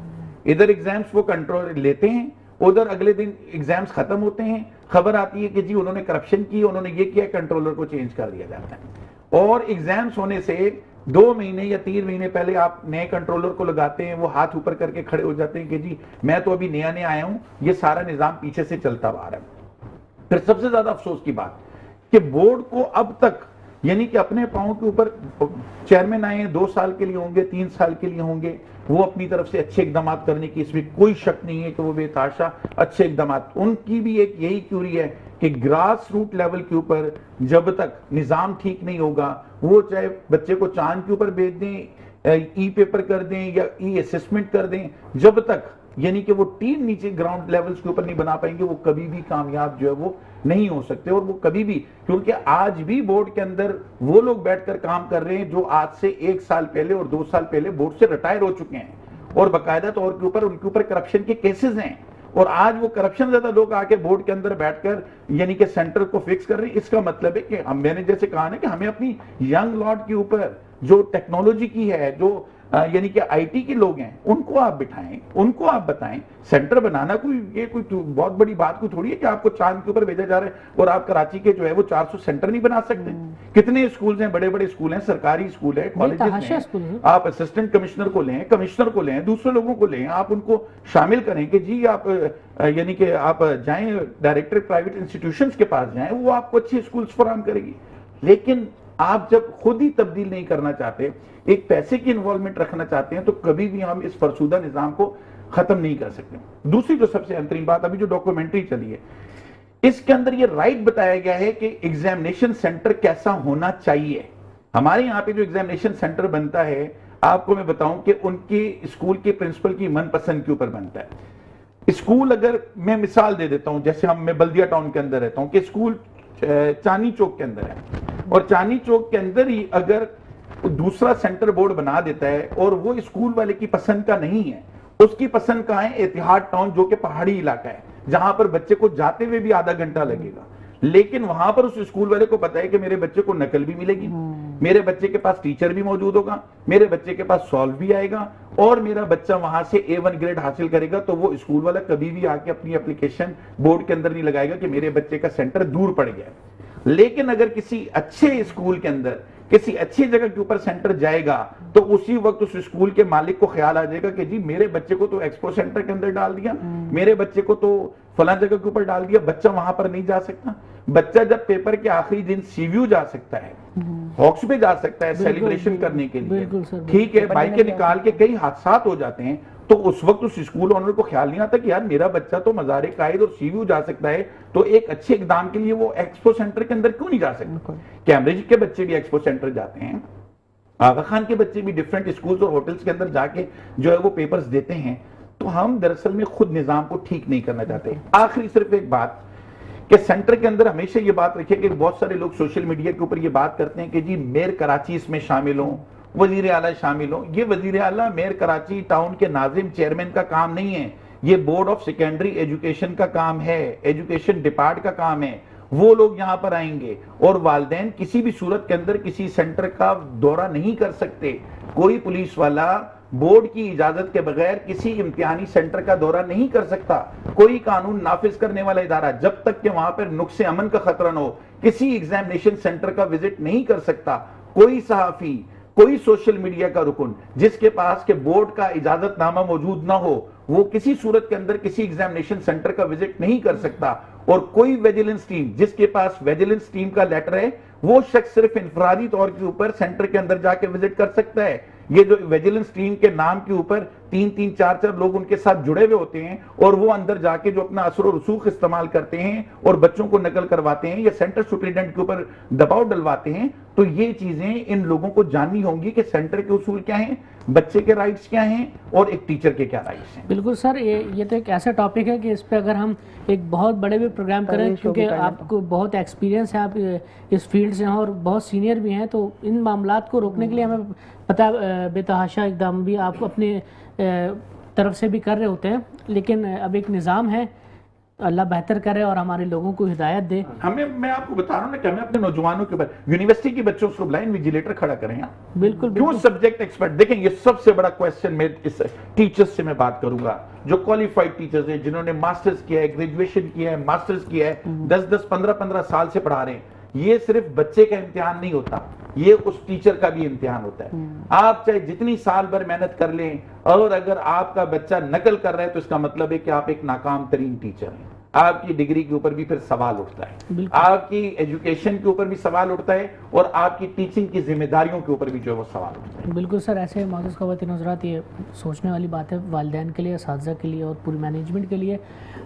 ادھر ایگزامز وہ کنٹرول لیتے ہیں, ادھر اگلے دن ایگزامز ختم ہوتے ہیں, خبر آتی ہے کہ جی انہوں نے کرپشن کی, انہوں نے یہ کیا, کنٹرولر کو چینج کر دیا جاتا ہے. اور ایگزامز ہونے سے 2 مہینے یا 3 مہینے پہلے آپ نئے کنٹرولر کو لگاتے ہیں, وہ ہاتھ اوپر کر کے کھڑے ہو جاتے ہیں کہ جی میں تو ابھی نیا آیا ہوں, یہ سارا نظام پیچھے سے چلتا آ رہا ہے. پھر سب سے زیادہ افسوس کی بات کہ بورڈ کو اب تک یعنی کہ اپنے پاؤں کے اوپر چیئرمین آئے ہیں, 2 سال کے لیے ہوں گے, 3 سال کے لیے ہوں گے, وہ اپنی طرف سے اچھے اقدامات کرنے کی اس میں کوئی شک نہیں ہے کہ وہ بے تحاشا اچھے اقدامات, ان کی بھی ایک یہی کیوری ہے کہ گراس روٹ لیول کے اوپر جب تک نظام ٹھیک نہیں ہوگا, وہ چاہے بچے کو چاند کے اوپر بھیج دیں, ای پیپر کر دیں یا ای اسسمنٹ کر دیں, جب تک یعنی کہ وہ ٹیم نیچے گراؤنڈ لیولز کے اوپر نہیں بنا پائیں گے, وہ کبھی بھی کامیاب جو ہے وہ نہیں ہو سکتے. اور وہ کبھی بھی, کیونکہ آج بھی بورڈ کے اندر وہ لوگ بیٹھ کر کام کر رہے ہیں جو آج سے 1 سال پہلے اور 2 سال پہلے بورڈ سے ریٹائر ہو چکے ہیں, اور باقاعدہ طور کے اوپر ان کے اوپر کرپشن کے کیسز ہیں, اور آج وہ کرپشن زیادہ لوگ آ کے بورڈ کے اندر بیٹھ کر یعنی کہ سینٹر کو فکس کر رہے ہیں. اس کا مطلب ہے کہ میں نے جیسے کہا نا کہ ہمیں اپنی ینگ لاٹ کے اوپر جو ٹیکنالوجی کی ہے, جو یعنی کہ آئی ٹی کے لوگ ہیں, ان کو آپ بٹھائیں, ان کو آپ بتائیں. سینٹر بنانا یہ کوئی بہت بڑی بات کوئی تھوڑی ہے کہ آپ کو چاند کے اوپر بھیجا جا رہا ہے اور آپ کراچی کے جو ہے وہ 400 سینٹر نہیں بنا سکتے. کتنے اسکولز ہیں, بڑے بڑے اسکول ہیں, سرکاری اسکول ہے, کالجز ہیں. آپ اسسٹنٹ کمشنر کو لیں, کمشنر کو لیں, دوسرے لوگوں کو لیں, آپ ان کو شامل کریں کہ جی آپ یعنی کہ آپ جائیں ڈائریکٹر پرائیویٹ انسٹیٹیوشنز کے پاس جائیں, وہ آپ کو اچھے اسکولز فراہم کرے گی. لیکن آپ جب خود ہی تبدیل نہیں کرنا چاہتے, ایک پیسے کی انوالومنٹ رکھنا چاہتے ہیں, تو کبھی بھی ہم اس فرسودہ نظام کو ختم نہیں کر سکتے. دوسری جو سب سے اہم ترین بات, ابھی جو ڈاکومنٹری چلی ہے اس کے اندر یہ رائٹ بتایا گیا ہے کہ ایگزامینیشن سینٹر کیسا ہونا چاہیے. ہمارے یہاں پہ جو ایگزامینیشن سینٹر بنتا ہے, آپ کو میں بتاؤں کہ ان کے اسکول کے پرنسپل کی من پسند کے اوپر بنتا ہے. اسکول اگر میں مثال دے دیتا ہوں, جیسے میں بلدیہ ٹاؤن کے اندر رہتا ہوں, کہ اسکول چاندنی چوک کے اندر ہے, اور چاندنی چوک کے اندر ہی اگر دوسرا سینٹر بورڈ بنا دیتا ہے اور وہ اسکول والے کی پسند کا نہیں ہے, اس کی پسند کا ہے اتحاد ٹاؤن, جو کہ پہاڑی علاقہ ہے, جہاں پر بچے کو جاتے ہوئے بھی آدھا گھنٹہ لگے گا, لیکن وہاں پر اس اسکول والے کو پتا ہے کہ میرے بچے کو نقل بھی ملے گی, میرے بچے کے پاس ٹیچر بھی موجود ہوگا, میرے بچے کے پاس سالو بھی آئے گا, اور میرا بچہ وہاں سے A1 گریڈ حاصل کرے گا. تو وہ اسکول والا کبھی بھی آ کے اپنی اپلیکیشن بورڈ کے اندر نہیں لگائے گا کہ میرے بچے کا سینٹر دور پڑ گیا. لیکن اگر کسی اچھے اسکول کے اندر کسی اچھی جگہ کے اوپر سینٹر جائے گا, تو اسی وقت اس اسکول کے مالک کو خیال آ جائے گا کہ جی میرے بچے کو تو ایکسپو سینٹر کے اندر ڈال دیا, میرے بچے کو تو فلاں جگہ کے اوپر ڈال دیا, بچہ وہاں پر نہیں جا سکتا. بچہ جب پیپر کے آخری دن سی ویو جا سکتا ہے, ہاکس پہ جا سکتا ہے سیلیبریشن کرنے کے لیے, ٹھیک ہے, بائکیں نکال کے کئی حادثات ہو جاتے ہیں, تو اس وقت اس اسکول اونر کو خیال نہیں آتا کہ یار میرا بچہ تو مزار قائد اور سی ویو جا سکتا ہے, تو ایک اچھے اقدام کے لیے وہ ایکسپو سینٹر کے اندر کیوں نہیں جا سکتا. کیمبرج کے بچے بھی ایکسپو سینٹر جاتے ہیں, آغا خان کے بچے بھی ڈیفرنٹ اسکولز اور ہوٹلز کے اندر جا کے جو ہے وہ پیپرز دیتے ہیں. تو ہم دراصل میں خود نظام کو ٹھیک نہیں کرنا چاہتے. آخری صرف ایک بات کہ سینٹر کے اندر ہمیشہ یہ بات رکھے کہ بہت سارے لوگ سوشل میڈیا کے اوپر یہ بات کرتے ہیں کہ جی میئر کراچی اس میں شامل ہوں, وزیر اعلیٰ شامل ہوں. یہ وزیر اعلیٰ میئر کراچی ٹاؤن کے ناظم چیئرمین کا کام نہیں ہے, یہ بورڈ آف سیکنڈری ایجوکیشن کا کام ہے, ایجوکیشن ڈپارٹ کا کام ہے. وہ لوگ یہاں پر آئیں گے, اور والدین کسی بھی صورت کے اندر کسی سینٹر کا دورہ نہیں کر سکتے. کوئی پولیس والا بورڈ کی اجازت کے بغیر کسی امتحانی سینٹر کا دورہ نہیں کر سکتا. کوئی قانون نافذ کرنے والا ادارہ جب تک کہ وہاں پر نقص امن کا خطرہ نہ ہو کسی ایگزامینیشن سینٹر کا وزٹ نہیں کر سکتا. کوئی صحافی, کوئی سوشل میڈیا کا رکن جس کے پاس کہ بورڈ کا اجازت نامہ موجود نہ ہو, وہ کسی صورت کے اندر کسی ایگزامینیشن سینٹر کا وزٹ نہیں کر سکتا. اور کوئی ویجیلنس ٹیم جس کے پاس ویجیلنس ٹیم کا لیٹر ہے, وہ شخص صرف انفرادی طور کے اوپر سینٹر کے اندر جا کے وزٹ کر سکتا ہے. یہ جو ویجیلنس ٹیم کے نام کے اوپر تین تین چار چار لوگ ان کے ساتھ جڑے ہوئے ہوتے ہیں اور وہ اندر جا کے جو اپنا اثر و رسوخ استعمال کرتے ہیں اور بچوں کو نقل کرواتے ہیں یا سینٹر سپرنٹینڈنٹ کے اوپر دباؤ ڈلواتے ہیں. تو یہ چیزیں ان لوگوں کو جاننی ہوں گی کہ سینٹر کے اصول کیا ہیں, بچے کے رائٹس کیا ہیں اور ایک ٹیچر کے کیا رائٹس ہیں. بالکل سر, یہ تو ایک ایسا ٹاپک ہے کہ اس پہ اگر ہم ایک بہت بڑے بھی پروگرام کریں, کیونکہ آپ کو بہت ایکسپیرینس ہے, آپ اس فیلڈ سے ہیں اور بہت سینئر بھی ہیں, تو ان معاملات کو روکنے کے لیے ہمیں پتہ بے تحاشا اقدام بھی آپ اپنے طرف سے بھی کر رہے ہوتے ہیں, لیکن اب ایک نظام ہے, اللہ بہتر کرے اور ہمارے لوگوں کو ہدایت دے. میں آپ کو بتا رہا ہوں نا کہ ہمیں اپنے نوجوانوں کے اوپر یونیورسٹی کے بچوں کو بلائنڈ ویجیلیٹر کھڑا کریں. بالکل کیوں سبجیکٹ ایکسپرٹ؟ دیکھیں یہ سب سے بڑا کویسچن میں اس ٹیچرز سے میں بات کروں گا جو کوالیفائڈ ٹیچرز ہیں, جنہوں نے ماسٹرز کیا ہے, گریجویشن کیا ہے, ماسٹرز کیا ہے, 10 15 سال سے پڑھا رہے ہیں. یہ صرف بچے کا امتحان نہیں ہوتا, یہ اس ٹیچر کا بھی امتحان ہوتا ہے. آپ چاہے جتنی سال بھر محنت کر لیں اور اگر آپ کا بچہ نقل کر رہا ہے تو اس کا مطلب ہے کہ آپ ایک ناکام ترین ٹیچر ہیں. آپ کی ڈگری کے اوپر بھی پھر سوال اٹھتا ہے, آپ کی ایجوکیشن کے اوپر بھی سوال اٹھتا ہے اور آپ کی ٹیچنگ کی ذمہ داریوں کے اوپر بھی جو ہے وہ سوال اٹھتا ہے. بالکل سر, ایسے معزز خواتین حضرات یہ سوچنے والی بات ہے والدین کے لیے, اساتذہ کے لیے اور پوری مینجمنٹ کے لیے.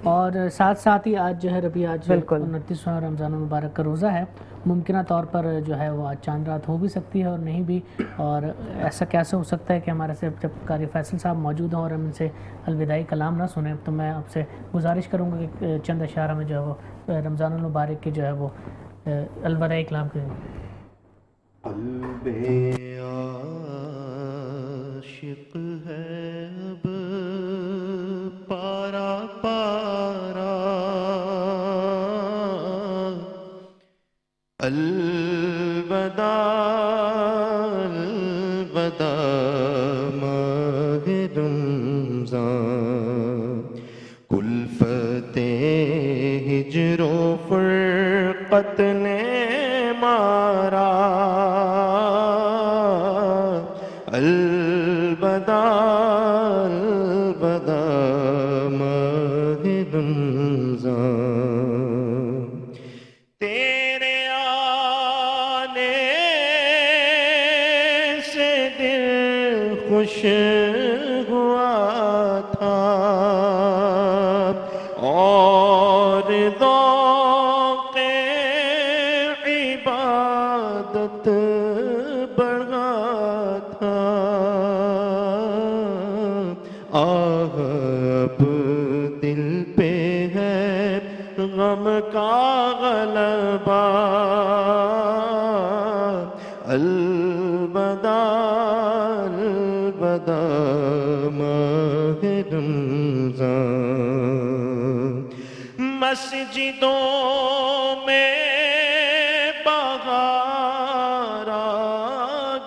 اور ساتھ ہی آج جو ہے ربی, آج 29واں رمضان المبارک کا روزہ ہے. ممکنہ طور پر جو ہے وہ آج چاند رات ہو بھی سکتی ہے اور نہیں بھی, اور ایسا کیسے ہو سکتا ہے کہ ہمارے سے جب قاری فیصل صاحب موجود ہوں اور ہم ان سے الوداعی کلام نہ سنیں, تو میں آپ سے گزارش کروں گا کہ چند اشعار ہمیں جو ہے وہ رمضان المبارک کے جو ہے وہ الوداعی کلام کے. قلب عاشق ہے اب پارا پارا, الوداع الوداع ماہ رمضان, کلفت ہجر و فرقت نے مارا, الوداع الوداع ماہ رمضان. تیرے آنے سے دل خوش ہوا تھا اور ذوق عبادت بڑھا تھا. آہ اب دل پہ ہے غم کا غلبہ, الوداع الوداع ماہ رمضان. مسجدوں میں بہار آ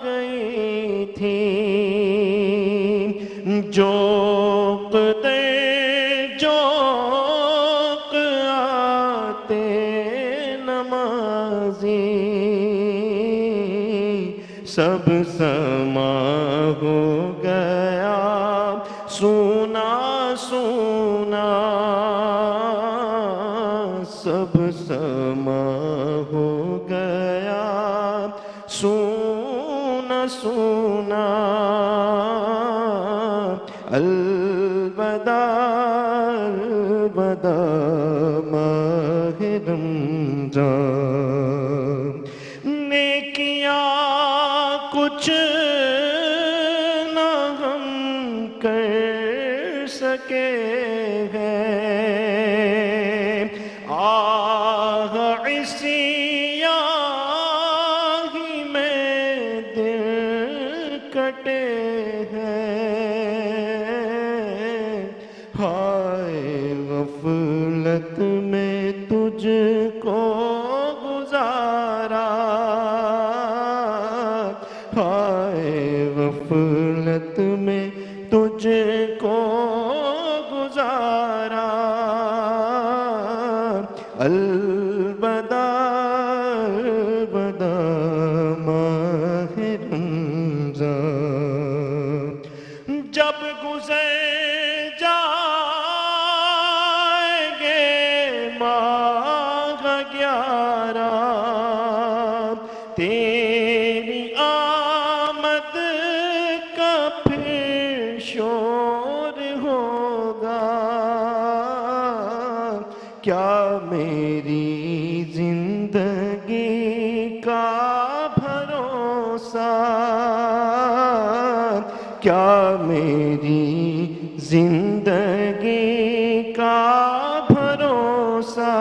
گئی تھی, جوق آتے نمازی, سب سما ہو گیا سونا سونا, سب سما ہو گیا سونا سونا, الوداع الوداع ماہ رمضان. نیکیاں کچھ نہ ہم کر سکے ہیں, آہ عصیاں ہی میں دل کٹے ہیں. ہائے غفلت میں تجھ کو گزارا, ہائے غفلت میں تجھ کو گزارا, الوداع الوداع ماہ رمضان. جب گزر جائیں گے ماہ 11, تیری آمد کا پھر شور کیا میری زندگی کا بھروسہ، کیا میری زندگی کا بھروسہ،